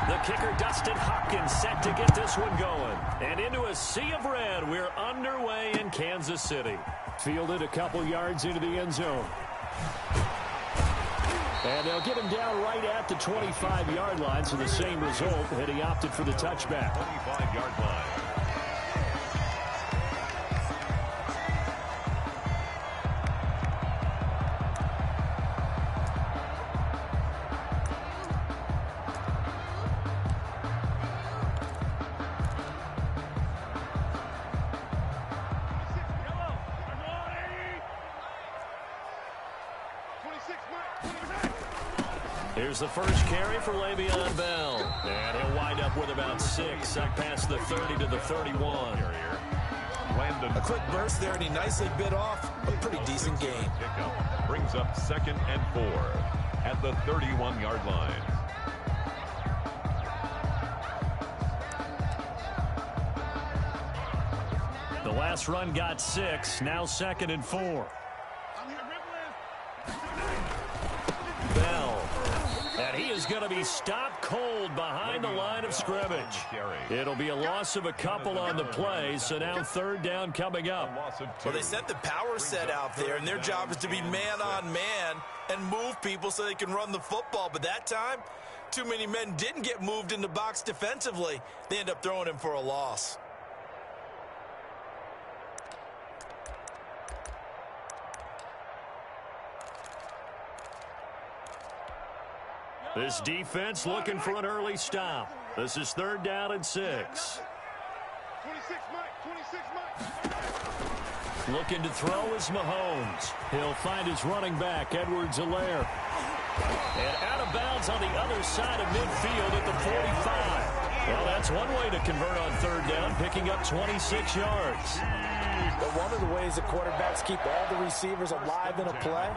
The kicker, Dustin Hopkins, set to get this one going. And into a sea of red, we're underway in Kansas City. Fielded a couple yards into the end zone. And they'll get him down right at the 25-yard line, so the same result, and he opted for the touchback. 25-yard line. Here's the first carry for Le'Veon Bell. And he'll wind up with about 6 up past the 30 to the 31. A quick burst there, and he nicely bit off a pretty decent gain. Pickup brings up 2nd and 4 at the 31-yard line. The last run got 6, now 2nd and 4. Bell. And he is going to be stopped cold behind the line of scrimmage. It'll be a loss of a couple on the play, so now 3rd down coming up. Well, they sent the power set out there, and their job is to be man-on-man and move people so they can run the football. But that time, too many men didn't get moved in the box defensively. They end up throwing him for a loss. This defense looking for an early stop. This is 3rd down and 6. Looking to throw is Mahomes. He'll find his running back, Edwards-Helaire. And out of bounds on the other side of midfield at the 45. Well, that's one way to convert on 3rd down, picking up 26 yards. But one of the ways the quarterbacks keep all the receivers alive in a play,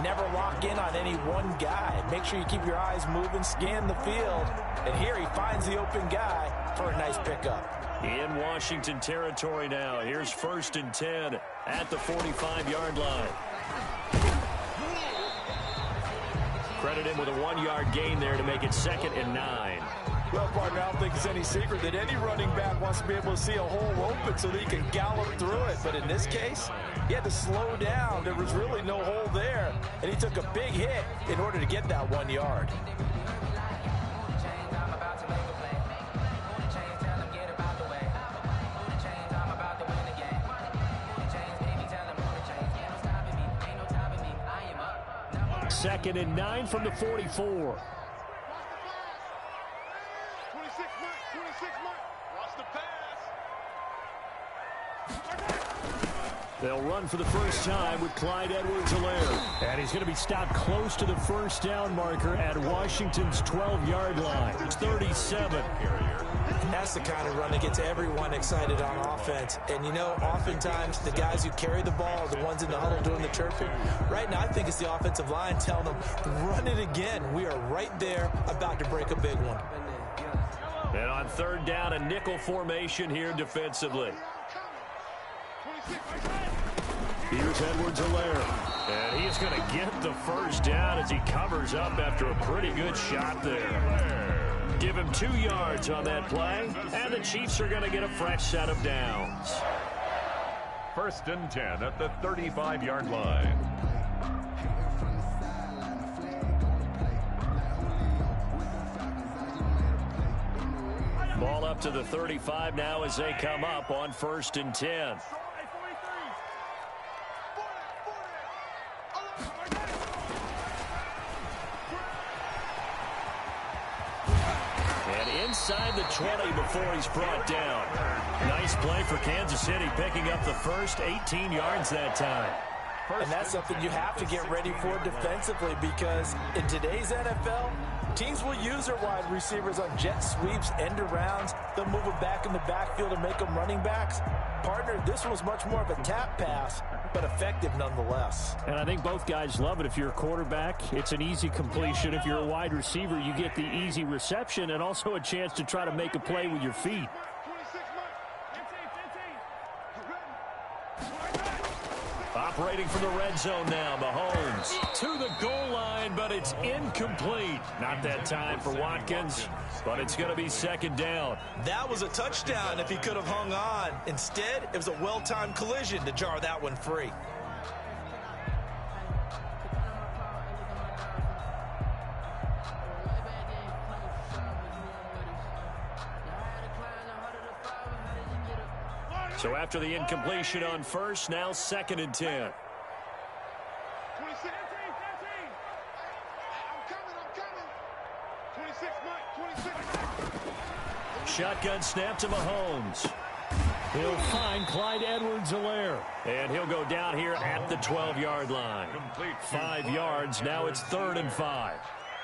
never lock in on any one guy. Make sure you keep your eyes moving, scan the field. And here he finds the open guy for a nice pickup. In Washington territory now. Here's 1st and 10 at the 45-yard line. Credit him with a 1-yard gain there to make it 2nd and 9. Well, partner, I don't think it's any secret that any running back wants to be able to see a hole open so that he can gallop through it. But in this case, he had to slow down. There was really no hole there, and he took a big hit in order to get that 1 yard. Second and 9 from the 44. They'll run for the first time with Clyde Edwards-Helaire. And he's going to be stopped close to the 1st down marker at Washington's 12-yard line. It's 37. That's the kind of run that gets everyone excited on offense. And, you know, oftentimes the guys who carry the ball are the ones in the huddle doing the chirping. Right now, I think it's the offensive line telling them, run it again. We are right there about to break a big one. And on 3rd down, a nickel formation here defensively. Here's Edwards-Helaire. And he's going to get the 1st down as he covers up after a pretty good shot there. Give him 2 yards on that play, and the Chiefs are going to get a fresh set of downs. 1st and 10 at the 35-yard line. Ball up to the 35 now as they come up on 1st and 10. Inside the 20 before he's brought down. Nice play for Kansas City, picking up the first 18 yards that time. And that's something you have to get ready for defensively, because in today's NFL, teams will use their wide receivers on jet sweeps, end arounds. They'll move them back in the backfield and make them running backs. Partner, this was much more of a tap pass, but effective nonetheless. And I think both guys love it. If you're a quarterback, it's an easy completion. If you're a wide receiver, you get the easy reception and also a chance to try to make a play with your feet. Operating from the red zone now, Mahomes to the goal line, but it's incomplete. Not that time for Watkins, but it's going to be second down. That was a touchdown if he could have hung on. Instead, it was a well-timed collision to jar that one free. So after the incompletion on first, now second and 10. Shotgun snap to Mahomes. He'll find Clyde Edwards-Helaire. And he'll go down here at the 12-yard line. 5 yards. Now it's 3rd and 5.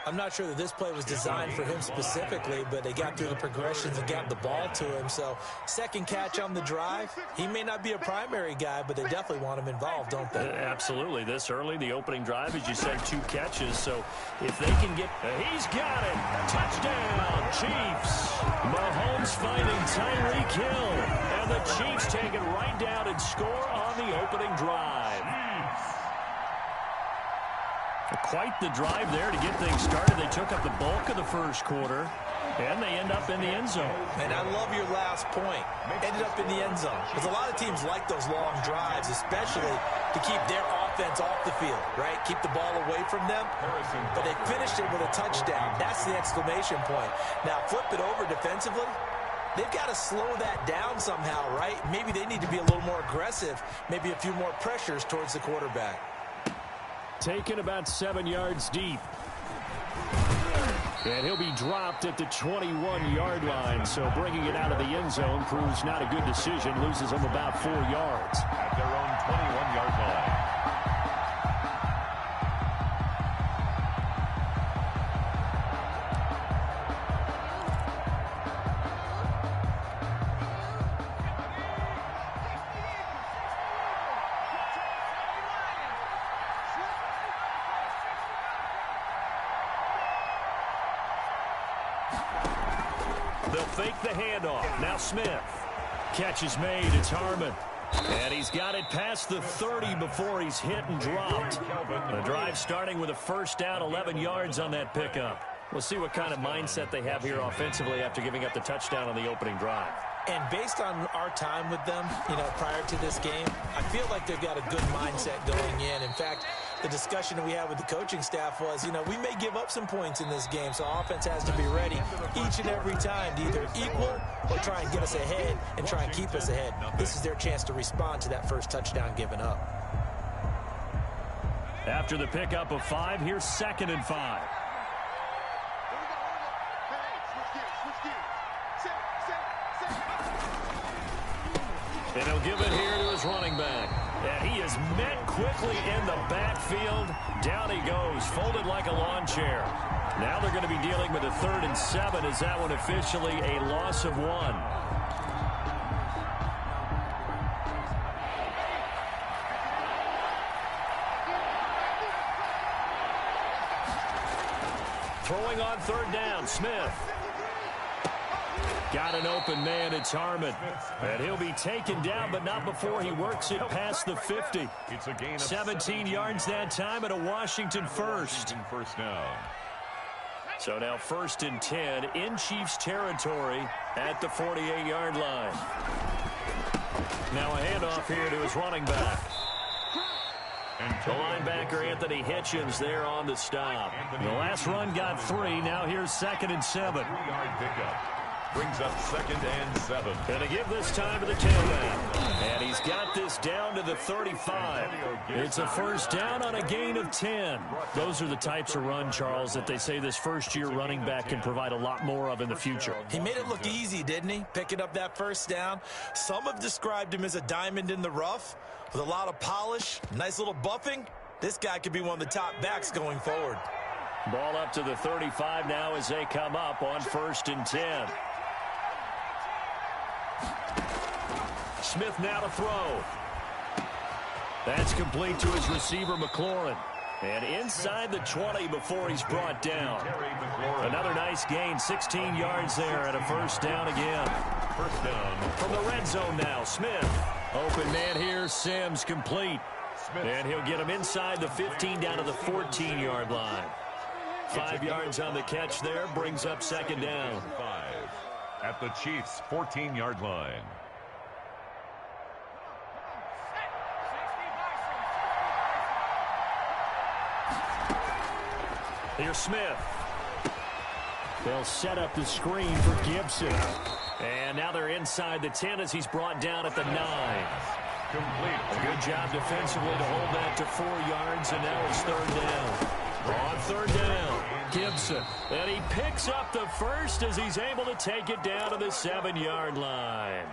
I'm not sure that this play was designed for him specifically, but they got through the progressions and got the ball to him. So second catch on the drive. He may not be a primary guy, but they definitely want him involved, don't they? Absolutely. This early, the opening drive, as you said, 2 catches. So if they can get... he's got it. Touchdown, Chiefs. Mahomes finding Tyreek Hill. And the Chiefs take it right down and score on the opening drive. Quite the drive there to get things started. They took up the bulk of the first quarter, and they end up in the end zone. And I love your last point. Ended up in the end zone. Because a lot of teams like those long drives, especially to keep their offense off the field, right? Keep the ball away from them. But they finished it with a touchdown. That's the exclamation point. Now, flip it over defensively. They've got to slow that down somehow, right? Maybe they need to be a little more aggressive. Maybe a few more pressures towards the quarterback. Taken about 7 yards deep. And he'll be dropped at the 21-yard line. So bringing it out of the end zone proves not a good decision. Loses him about 4 yards. At their own 21-yard line. They'll fake the handoff. Now Smith. Catch is made. It's Harmon. And he's got it past the 30 before he's hit and dropped. The drive starting with a first down, 11 yards on that pickup. We'll see what kind of mindset they have here offensively after giving up the touchdown on the opening drive. And based on our time with them, prior to this game, I feel like they've got a good mindset going in. In fact, the discussion we had with the coaching staff was, we may give up some points in this game, so offense has to be ready each and every time to either equal or try and get us ahead and try and keep us ahead. This is their chance to respond to that first touchdown given up. After the pickup of 5, here's 2nd and 5. And he'll give it here to his running back. And he is met quickly in the backfield. Down he goes, folded like a lawn chair. Now they're going to be dealing with a 3rd and 7. Is that one officially a loss of 1? Throwing on 3rd down, Smith. Got an open man, it's Harmon. And he'll be taken down, but not before he works it past the 50. It's a gain of 17 yards that time and a Washington first. First down. So now 1st and 10 in Chiefs territory at the 48-yard line. Now a handoff here to his running back. The linebacker, Anthony Hitchens, there on the stop. The last run got 3. Now here's 2nd and 7. 3-yard pickup. Brings up 2nd and 7. Gonna give this time to the tailback. And he's got this down to the 35. It's a first down on a gain of 10. Those are the types of run, Charles, that they say this first-year running back can provide a lot more of in the future. He made it look easy, didn't he? Picking up that first down. Some have described him as a diamond in the rough with a lot of polish, nice little buffing. This guy could be one of the top backs going forward. Ball up to the 35 now as they come up on 1st and 10. Smith now to throw. That's complete to his receiver, McLaurin. And inside the 20 before he's brought down. Another nice gain, 16 yards there and a first down again. First down. From the red zone now, Smith. Open man here, Sims complete. And he'll get him inside the 15 down to the 14-yard line. 5 yards on the catch there, brings up second down. 5 at the Chiefs' 14-yard line. Here's Smith. They'll set up the screen for Gibson. And now they're inside the 10 as he's brought down at the 9. Complete. Good job defensively to hold that to 4 yards, and now it's third down. On third down, Gibson. And he picks up the first as he's able to take it down to the 7-yard line.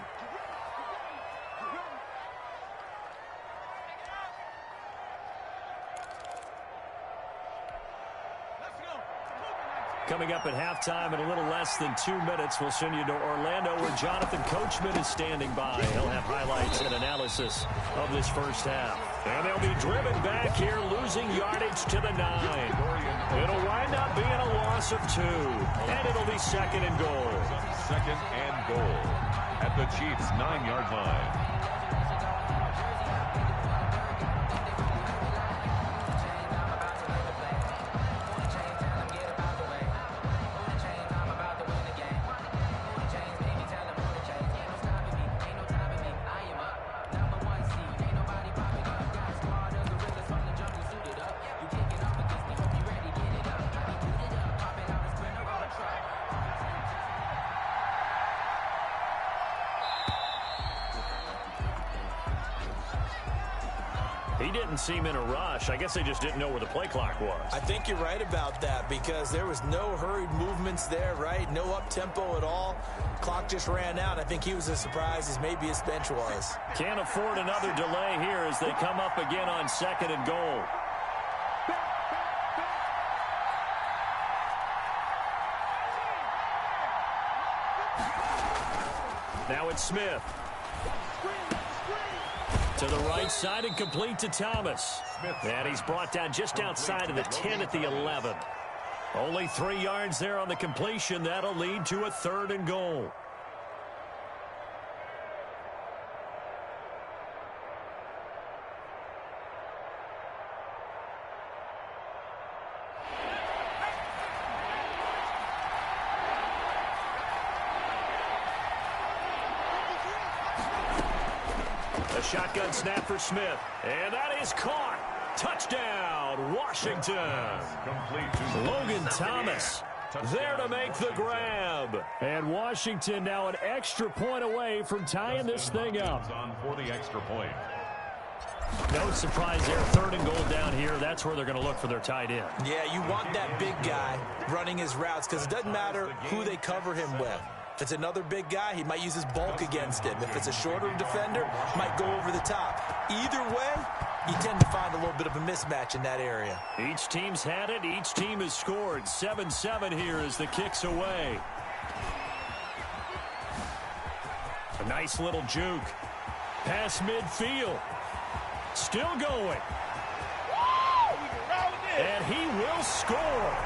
Coming up at halftime in a little less than 2 minutes, we'll send you to Orlando where Jonathan Coachman is standing by. He'll have highlights and analysis of this first half. And they'll be driven back here, losing yardage to the 9. It'll wind up being a loss of 2. And it'll be second and goal. Second and goal at the Chiefs' 9-yard line. He didn't seem in a rush. I guess they just didn't know where the play clock was. I think you're right about that because there was no hurried movements there, right? No up-tempo at all. Clock just ran out. I think he was as surprised as maybe his bench was. Can't afford another delay here as they come up again on second and goal. Now it's Smith. To the right side and complete to Thomas. And he's brought down just outside of the 10 at the 11. Only 3 yards there on the completion. That'll lead to a third and goal. Shotgun snap for Smith. And that is caught. Touchdown, Washington. Logan Thomas there to make the grab. And Washington now an extra point away from tying this thing up. On for the extra point. No surprise there. Third and goal down here. That's where they're going to look for their tight end. Yeah, you want that big guy running his routes because it doesn't matter who they cover him with. If it's another big guy, he might use his bulk against him. If it's a shorter defender, might go over the top. Either way, you tend to find a little bit of a mismatch in that area. Each team's had it. Each team has scored. 7-7 here as the kick's away. A nice little juke. Pass midfield. Still going. And he will score.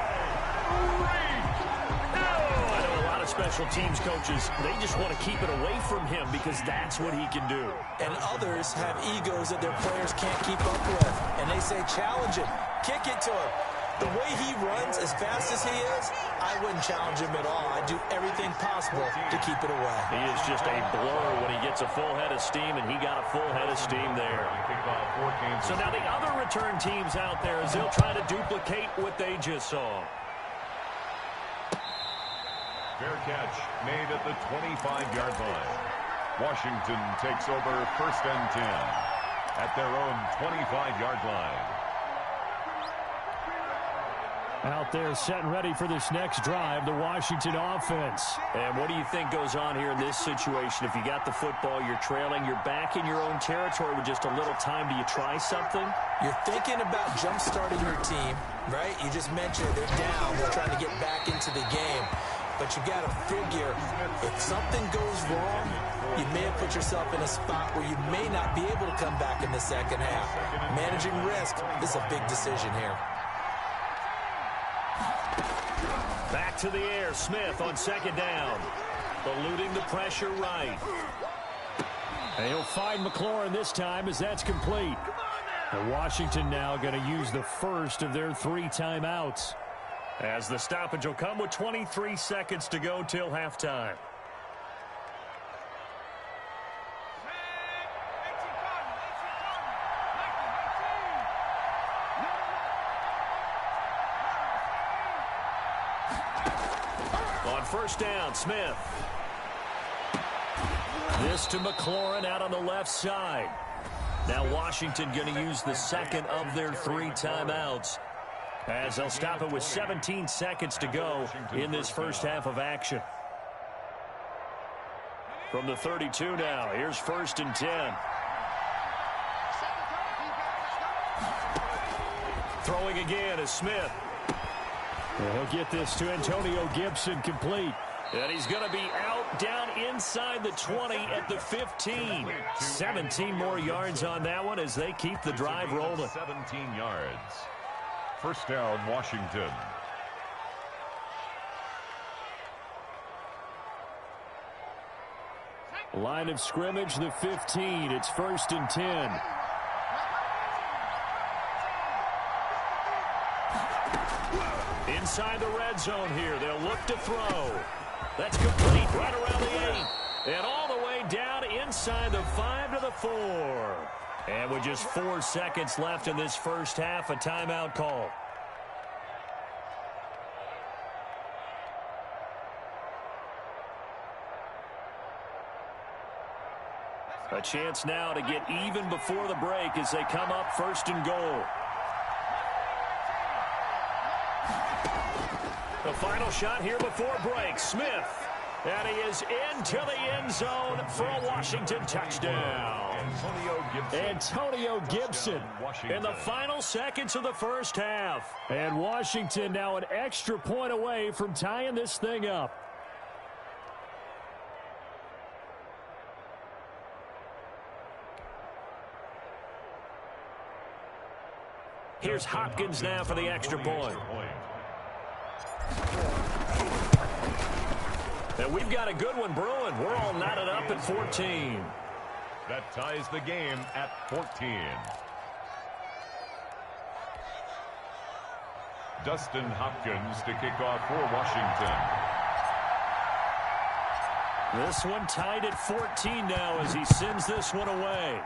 Special teams coaches, they just want to keep it away from him because that's what he can do. And others have egos that their players can't keep up with. And they say, challenge him, kick it to him. The way he runs as fast as he is, I wouldn't challenge him at all. I'd do everything possible to keep it away. He is just a blur when he gets a full head of steam, and he got a full head of steam there. So now the other return teams out there as they'll try to duplicate what they just saw. Fair catch made at the 25-yard line. Washington takes over first and 10 at their own 25-yard line. Out there set and ready for this next drive, the Washington offense. And what do you think goes on here in this situation? If you got the football, you're trailing, you're back in your own territory with just a little time. Do you try something? You're thinking about jump-starting your team, right? You just mentioned they're down. They're trying to get back into the game. But you got to figure, if something goes wrong, you may have put yourself in a spot where you may not be able to come back in the second half. Managing risk is a big decision here. Back to the air, Smith on second down. Eluding the pressure right. And he'll find McLaurin this time as that's complete. And Washington now going to use the first of their 3 timeouts, as the stoppage will come with 23 seconds to go till halftime. On first down, Smith. This to McLaurin out on the left side. Now Washington going to use the second of their 3 timeouts, as they'll stop it with 17 seconds to go in this first half of action. From the 32 now, here's 1st and 10. Throwing again is Smith. He'll get this to Antonio Gibson, complete. And he's going to be out down inside the 20 at the 15. 17 more yards on that one as they keep the drive rolling. 17 yards. First down, Washington. Line of scrimmage, the 15. It's 1st and 10. Inside the red zone here. They'll look to throw. That's complete right around the 8. And all the way down inside the 5 to the 4. And with just 4 seconds left in this first half, a timeout call. A chance now to get even before the break as they come up 1st and goal. The final shot here before break. Smith. And he is into the end zone for a Washington touchdown. Antonio Gibson in the final seconds of the first half. And Washington now an extra point away from tying this thing up. Here's Hopkins now for the extra point. And we've got a good one brewing. We're all knotted up at 14. That ties the game at 14. Dustin Hopkins to kick off for Washington. This one tied at 14 now as he sends this one away.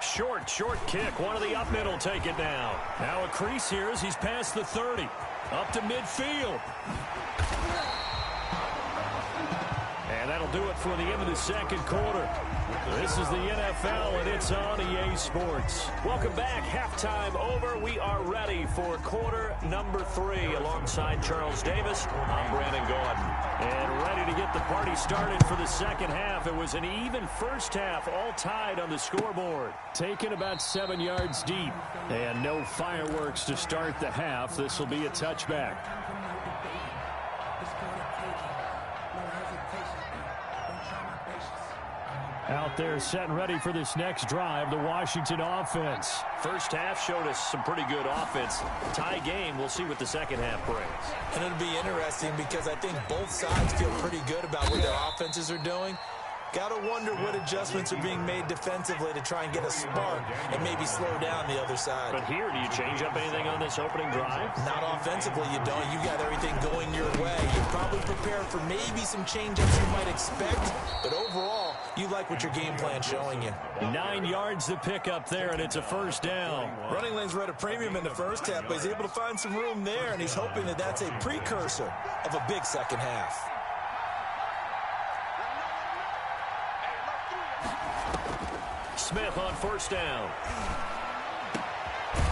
Short kick. One of the up middle take it now. Now a crease here as he's past the 30. Up to midfield. And that'll do it for the end of the second quarter. This is the NFL, and it's on EA Sports. Welcome back. Halftime over. We are ready for quarter number 3. Alongside Charles Davis, I'm Brandon Gordon. And ready to get the party started for the second half. It was an even first half, all tied on the scoreboard. Taken about 7 yards deep. And no fireworks to start the half. This will be a touchback. Out there set and ready for this next drive, the Washington offense. First half showed us some pretty good offense. Tie game, we'll see what the second half brings. And it'll be interesting because I think both sides feel pretty good about what their offenses are doing. Got to wonder what adjustments are being made defensively to try and get a spark and maybe slow down the other side. But here, do you change up anything on this opening drive? Not offensively, you don't. You got everything going your way. You're probably prepared for maybe some change-ups you might expect, but overall, you like what your game plan's showing you. 9 yards to pick up there, and it's a first down. Running lanes were at a premium in the first half, but he's able to find some room there, and he's hoping that that's a precursor of a big second half. Smith on first down.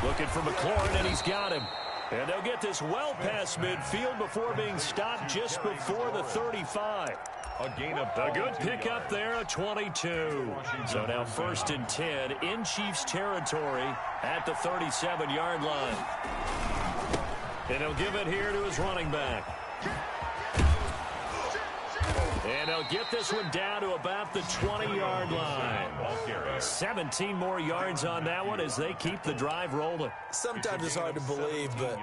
Looking for McLaurin, and he's got him. And they'll get this well past midfield before being stopped just before the 35. A good pickup there, a 22. So now 1st and 10 in Chiefs territory at the 37-yard line. And he'll give it here to his running back. And they'll get this one down to about the 20-yard line. 17 more yards on that one as they keep the drive rolling. Sometimes it's hard to believe, but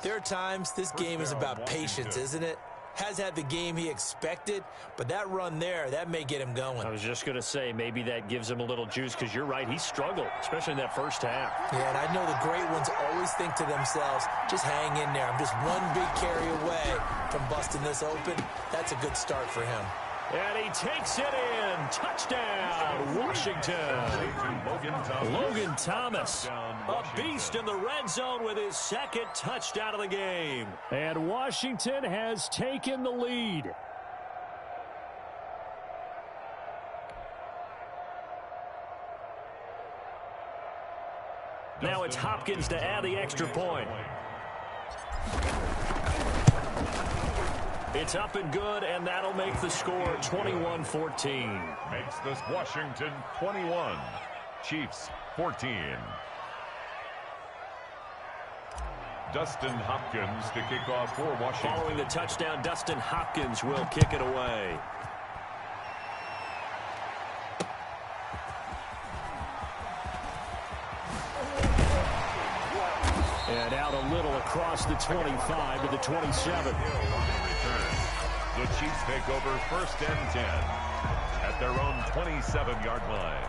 there are times this game is about patience, isn't it? has had the game he expected, but that run there, that may get him going. I was just going to say, maybe that gives him a little juice, because you're right, he struggled, especially in that first half. Yeah, and I know the great ones always think to themselves, just hang in there. I'm just one big carry away from busting this open. That's a good start for him. And he takes it in. Touchdown, Washington. Logan Thomas, a beast in the red zone with his second touchdown of the game. And Washington has taken the lead. Now it's Hopkins to add the extra point. It's up and good, and that'll make the score 21-14. Makes this Washington 21, Chiefs 14. Dustin Hopkins to kick off for Washington. Following the touchdown, Dustin Hopkins will kick it away. And out a little across the 25 to the 27. The Chiefs take over 1st and 10 at their own 27-yard line.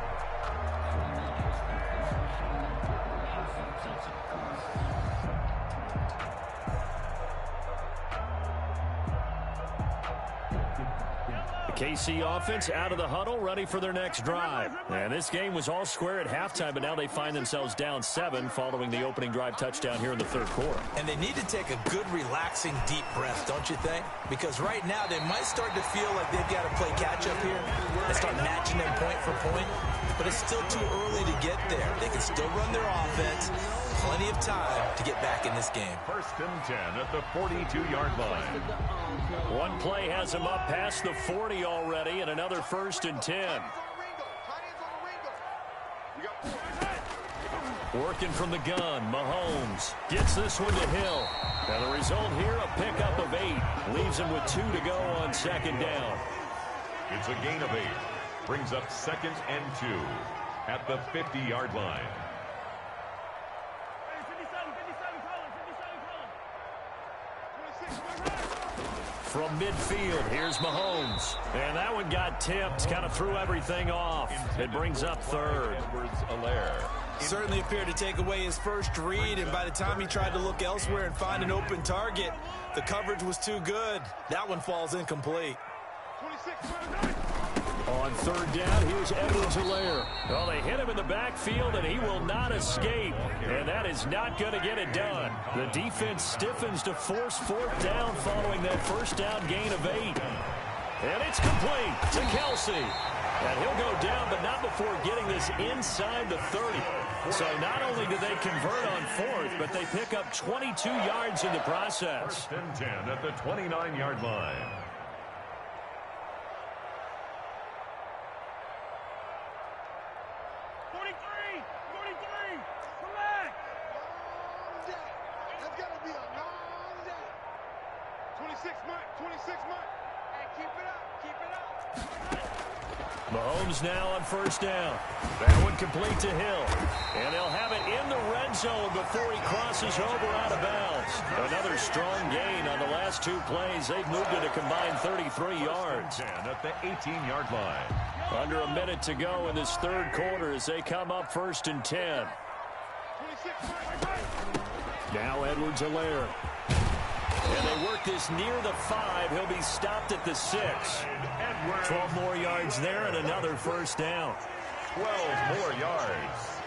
KC offense out of the huddle, ready for their next drive. And this game was all square at halftime, but now they find themselves down 7 following the opening drive touchdown here in the third quarter. And they need to take a good, relaxing, deep breath, don't you think? Because right now they might start to feel like they've got to play catch-up here and start matching them point for point. But it's still too early to get there. They can still run their offense. Plenty of time to get back in this game. 1st and 10 at the 42-yard line. One play has him up past the 40 already, and another 1st and 10. Working from the gun, Mahomes gets this one to Hill. And the result here, a pickup of 8. Leaves him with 2 to go on 2nd down. It's a gain of 8. Brings up 2nd and 2 at the 50-yard line. From midfield, here's Mahomes. And that one got tipped, kind of threw everything off. It brings up 3rd. Certainly appeared to take away his first read, and by the time he tried to look elsewhere and find an open target, the coverage was too good. That one falls incomplete. On 3rd down, here's Edwards-Helaire. Well, they hit him in the backfield, and he will not escape. And that is not going to get it done. The defense stiffens to force 4th down following that 1st down gain of 8. And it's complete to Kelsey. And he'll go down, but not before getting this inside the 30. So not only do they convert on 4th, but they pick up 22 yards in the process. 1st and 10 at the 29-yard line. Mahomes now on 1st down. That one complete to Hill. And they'll have it in the red zone before he crosses over out of bounds. Another strong gain on the last 2 plays. They've moved it a combined 33 yards. At the 18-yard line. Under a minute to go in this 3rd quarter as they come up 1st and 10. Now Edwards-Helaire. And they work this near the 5. He'll be stopped at the 6. 12 more yards there and another 1st down. 12 more yards.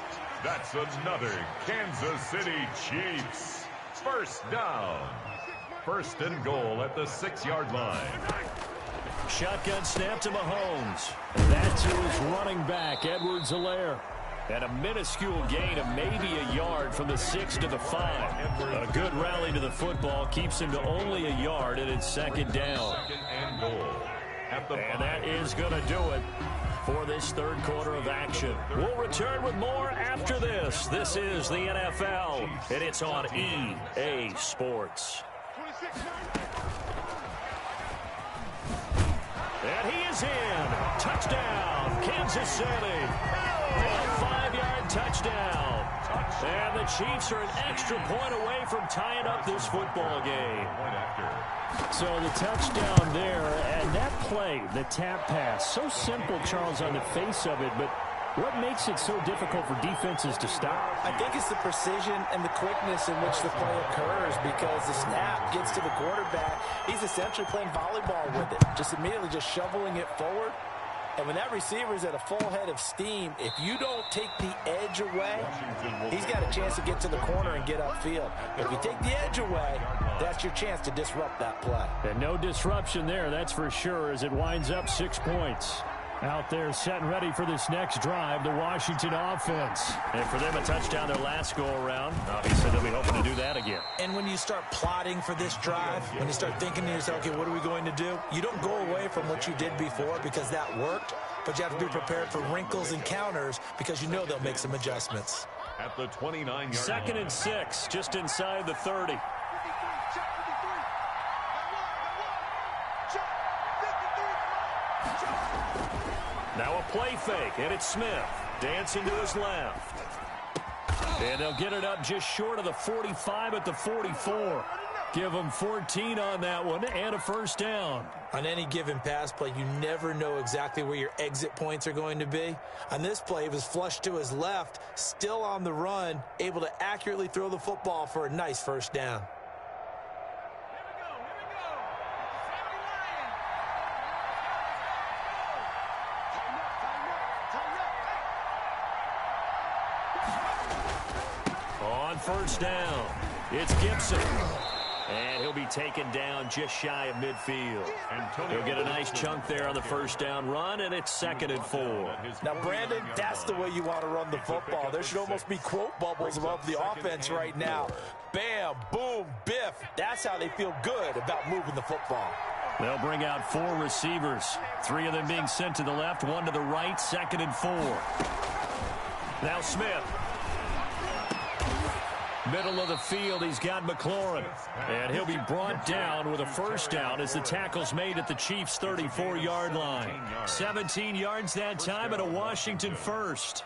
That's another Kansas City Chiefs 1st down. 1st and goal at the 6-yard line. Shotgun snap to Mahomes. That to his running back, Edwards-Helaire. And a minuscule gain of maybe a yard from the 6 to the 5. A good rally to the football keeps him to only a yard, and it's 2nd down. 2nd and goal. And that is going to do it for this 3rd quarter of action. We'll return with more after this. This is the NFL, and it's on EA Sports. And he is in. Touchdown, Kansas City. A 5-yard touchdown. And the Chiefs are an extra point away from tying up this football game. So the touchdown there, and that play, the tap pass, so simple, Charles, on the face of it, but what makes it so difficult for defenses to stop? I think it's the precision and the quickness in which the play occurs, because the snap gets to the quarterback. He's essentially playing volleyball with it, just immediately just shoveling it forward. And when that receiver's at a full head of steam, if you don't take the edge away, he's got a chance to get to the corner and get upfield. If you take the edge away, that's your chance to disrupt that play. And no disruption there, that's for sure, as it winds up 6 points. Out there set and ready for this next drive, the Washington offense. And for them, a touchdown their last go-around. Obviously, they'll be hoping to do that again. And when you start plotting for this drive, when you start thinking to yourself, okay, what are we going to do? You don't go away from what you did before because that worked, but you have to be prepared for wrinkles and counters because you know they'll make some adjustments. At the 29-yard 2nd and 6, just inside the 30. Now a play fake, and it's Smith. Dancing to his left. And they'll get it up just short of the 45 at the 44. Give them 14 on that one and a first down. On any given pass play, you never know exactly where your exit points are going to be. On this play, it was flushed to his left, still on the run, able to accurately throw the football for a nice first down. First down. It's Gibson. And he'll be taken down just shy of midfield. He'll get a nice chunk there on the first down run, and it's 2nd and 4. Now, Brandon, that's the way you want to run the football. There should almost be quote bubbles above the offense right now. Bam, boom, biff. That's how they feel good about moving the football. They'll bring out 4 receivers. 3 of them being sent to the left, 1 to the right, 2nd and 4. Now Smith. Middle of the field, he's got McLaurin. And he'll be brought down with a first down as the tackle's made at the Chiefs' 34-yard line. 17 yards that time and a Washington first.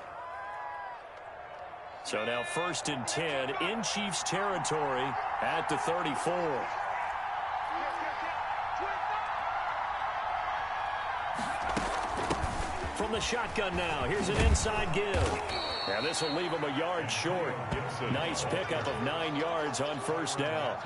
So now 1st and 10 in Chiefs territory at the 34. From the shotgun now, here's an inside give. Now this will leave him a yard short. Nice pickup of 9 yards on first down.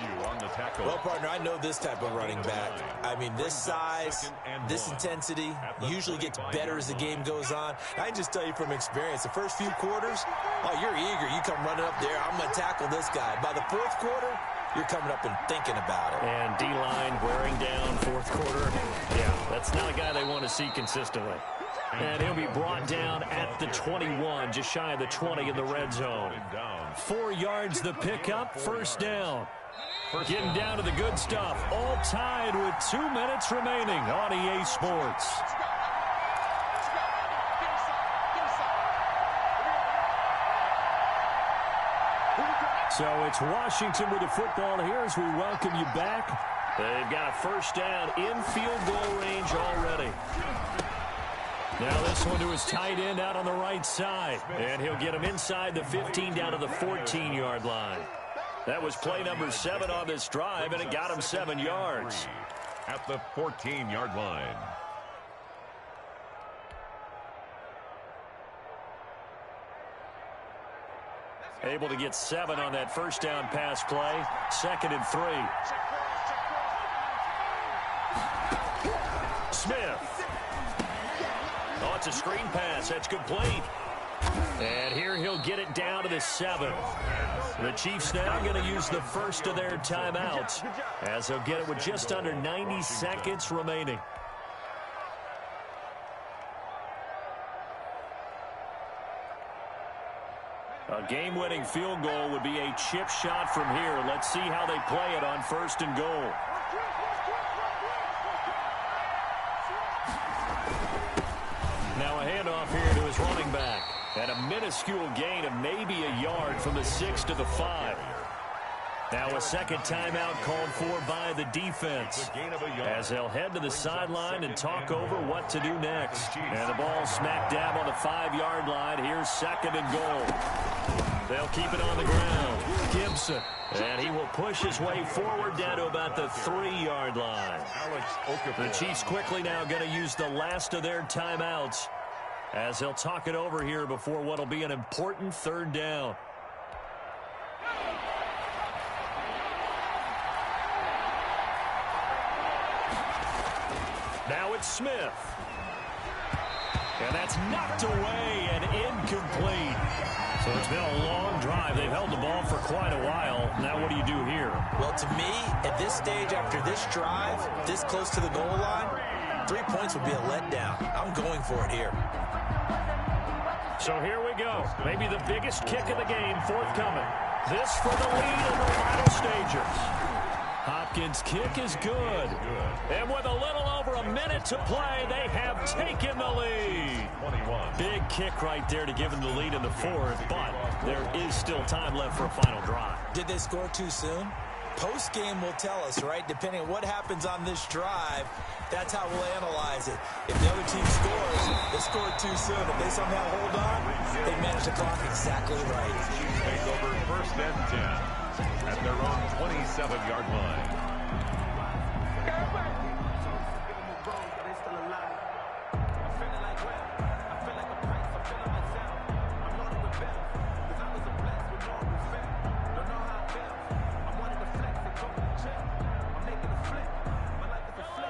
Well, partner, I know this type of running back. I mean, this size, this intensity usually gets better as the game goes on. I can just tell you from experience, the first few quarters, oh, you're eager. You come running up there, I'm going to tackle this guy. By the 4th quarter, you're coming up and thinking about it. And D-line wearing down 4th quarter. Yeah, that's not a guy they want to see consistently. And he'll be brought down at the 21, just shy of the 20 in the red zone. 4 yards the pickup, first down. Getting down to the good stuff. All tied with 2 minutes remaining on EA Sports. So it's Washington with the football here as we welcome you back. They've got a first down in field goal range already. Now this one to his tight end out on the right side. And he'll get him inside the 15 down to the 14-yard line. That was play number 7 on this drive, and it got him 7 yards. At the 14-yard line. Able to get 7 on that first down pass play. 2nd and 3. Smith. Oh, it's a screen pass. That's complete. And here he'll get it down to the 7. The Chiefs now going to use the first of their timeouts as they'll get it with just under 90 seconds remaining. A game-winning field goal would be a chip shot from here. Let's see how they play it on 1st and goal. Now a handoff here to his running back. And a minuscule gain of maybe a yard from the 6 to the 5. Now a second timeout called for by the defense as they'll head to the sideline and talk over what to do next. And the ball smack dab on the 5-yard line. Here's 2nd and goal. They'll keep it on the ground. Gibson. And he will push his way forward down to about the 3-yard line. The Chiefs quickly now going to use the last of their timeouts as they'll talk it over here before what will be an important 3rd down. Now it's Smith. And that's knocked away and incomplete. So it's been a long drive. They've held the ball for quite a while. Now what do you do here? Well, to me, at this stage, after this drive, this close to the goal line, 3 points would be a letdown. I'm going for it here. So here we go. Maybe the biggest kick of the game forthcoming. This for the lead in the final stages. Hopkins' kick is good. And with a little over a minute to play, they have taken the lead. Big kick right there to give them the lead in the 4th, but there is still time left for a final drive. Did they score too soon? Post-game will tell us, right? Depending on what happens on this drive, that's how we'll analyze it. If the other team scores, they scored too soon. If they somehow hold on, they manage the clock exactly right. Take over 1st and 10. At their own 27-yard line.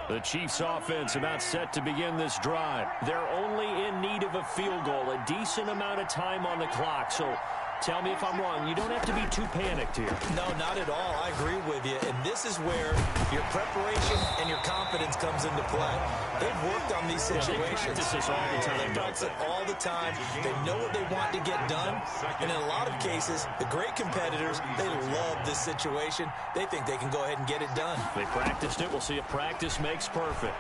The Chiefs offense about set to begin this drive. They're only in need of a field goal, a decent amount of time on the clock. So tell me if I'm wrong. You don't have to be too panicked here. No, not at all. I agree with you. And this is where your preparation and your confidence comes into play. They've worked on these situations. They practice this all the time. They practice it all the time. They know what they want to get done. And in a lot of cases, the great competitors, they love this situation. They think they can go ahead and get it done. They practiced it. We'll see if practice makes perfect.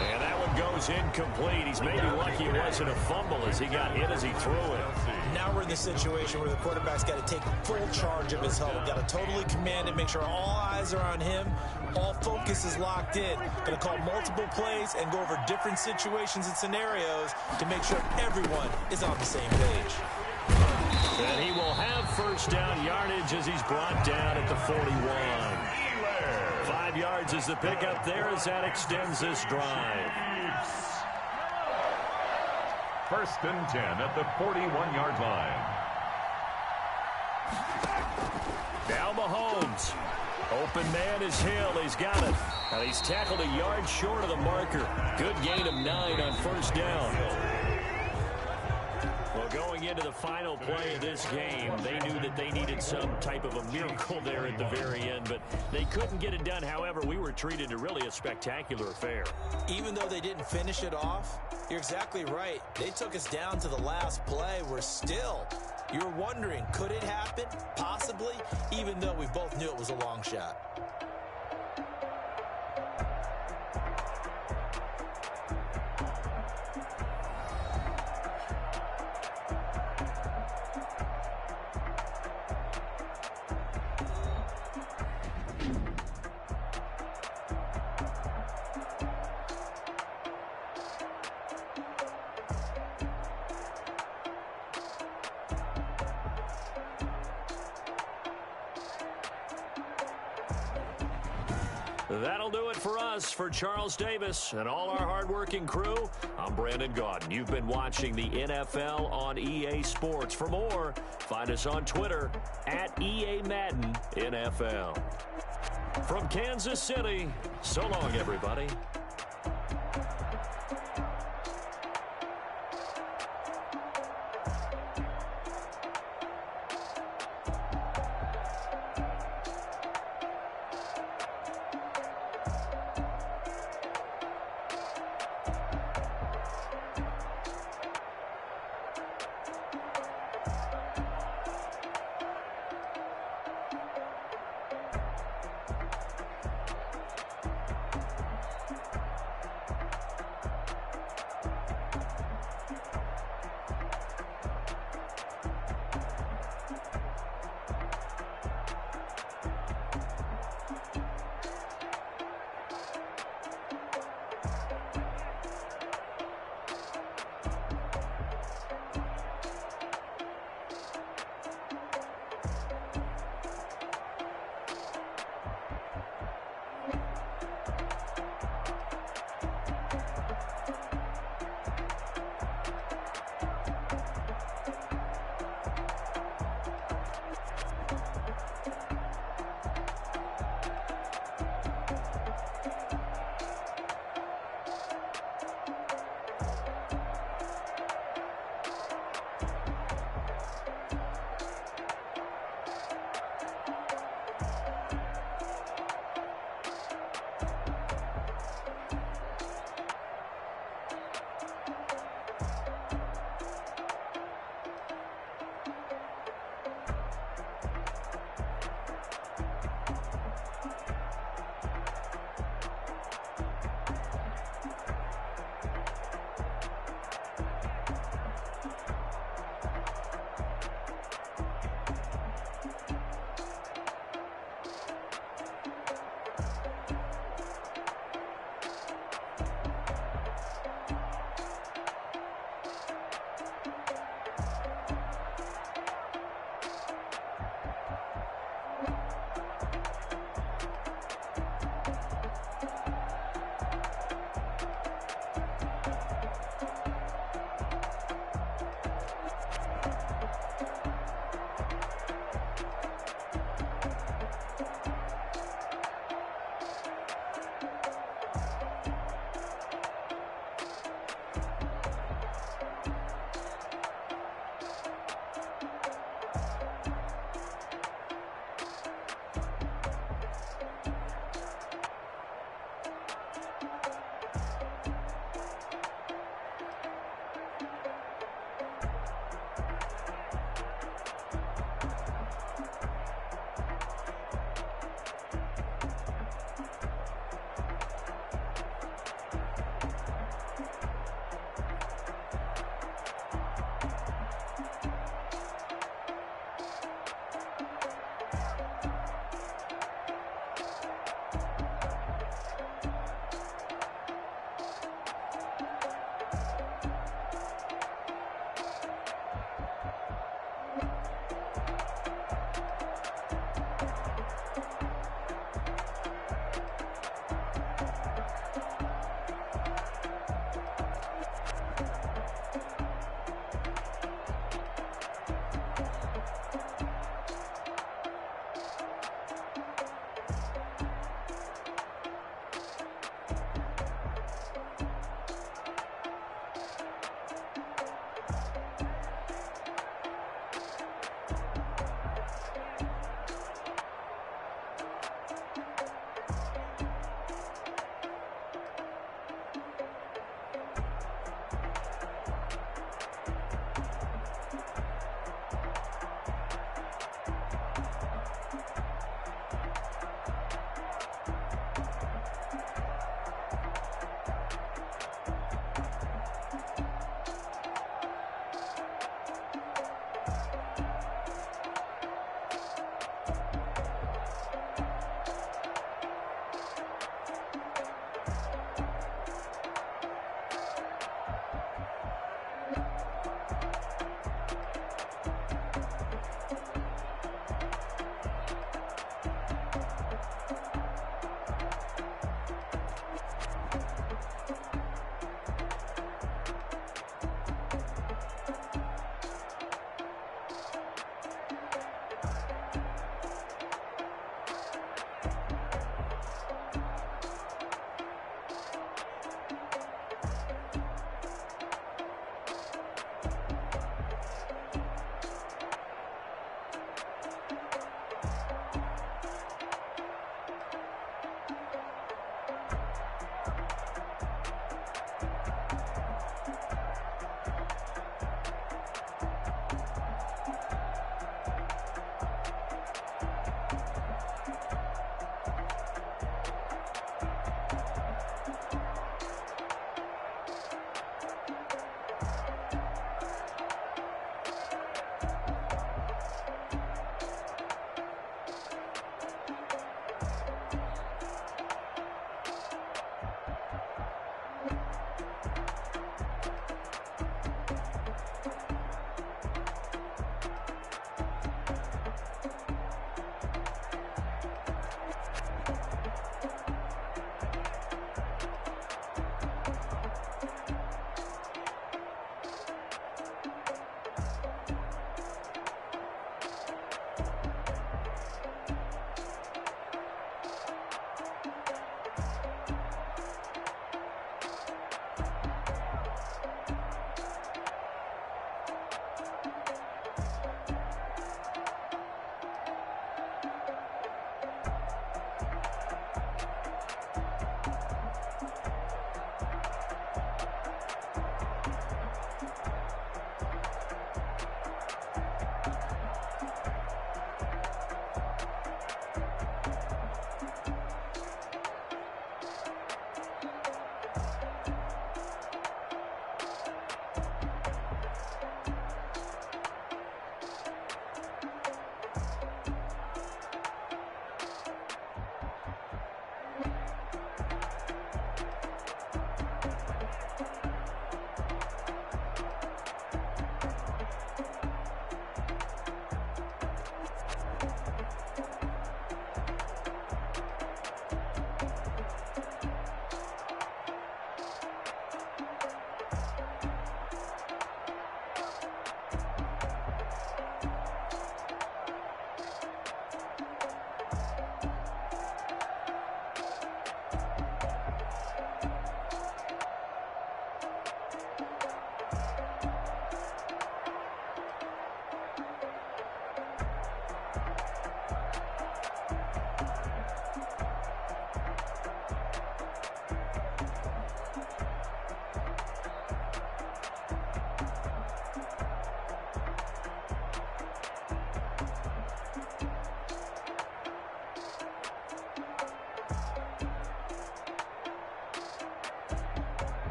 And that one goes incomplete. He's maybe lucky it wasn't a fumble as he got hit as he threw it. Now we're in the situation where the quarterback's got to take full charge of his huddle. Got to totally command it, make sure all eyes are on him. All focus is locked in. Going to call multiple plays and go over different situations and scenarios to make sure everyone is on the same page. And he will have 1st down yardage as he's brought down at the 41. 5 yards is the pickup there as that extends this drive. 1st and 10 at the 41-yard line. Now Mahomes. Open man is Hill. He's got it. And he's tackled a yard short of the marker. Good gain of 9 on 1st down. Well, going into the final play of this game, they knew that they needed some type of a miracle there at the very end, but they couldn't get it done. However, we were treated to really a spectacular affair. Even though they didn't finish it off, you're exactly right. They took us down to the last play. We're still, you're wondering, could it happen? Possibly, even though we both knew it was a long shot. That'll do it for us. For Charles Davis and all our hardworking crew, I'm Brandon Gaudin. You've been watching the NFL on EA Sports. For more, find us on Twitter at EA Madden NFL. From Kansas City, so long, everybody.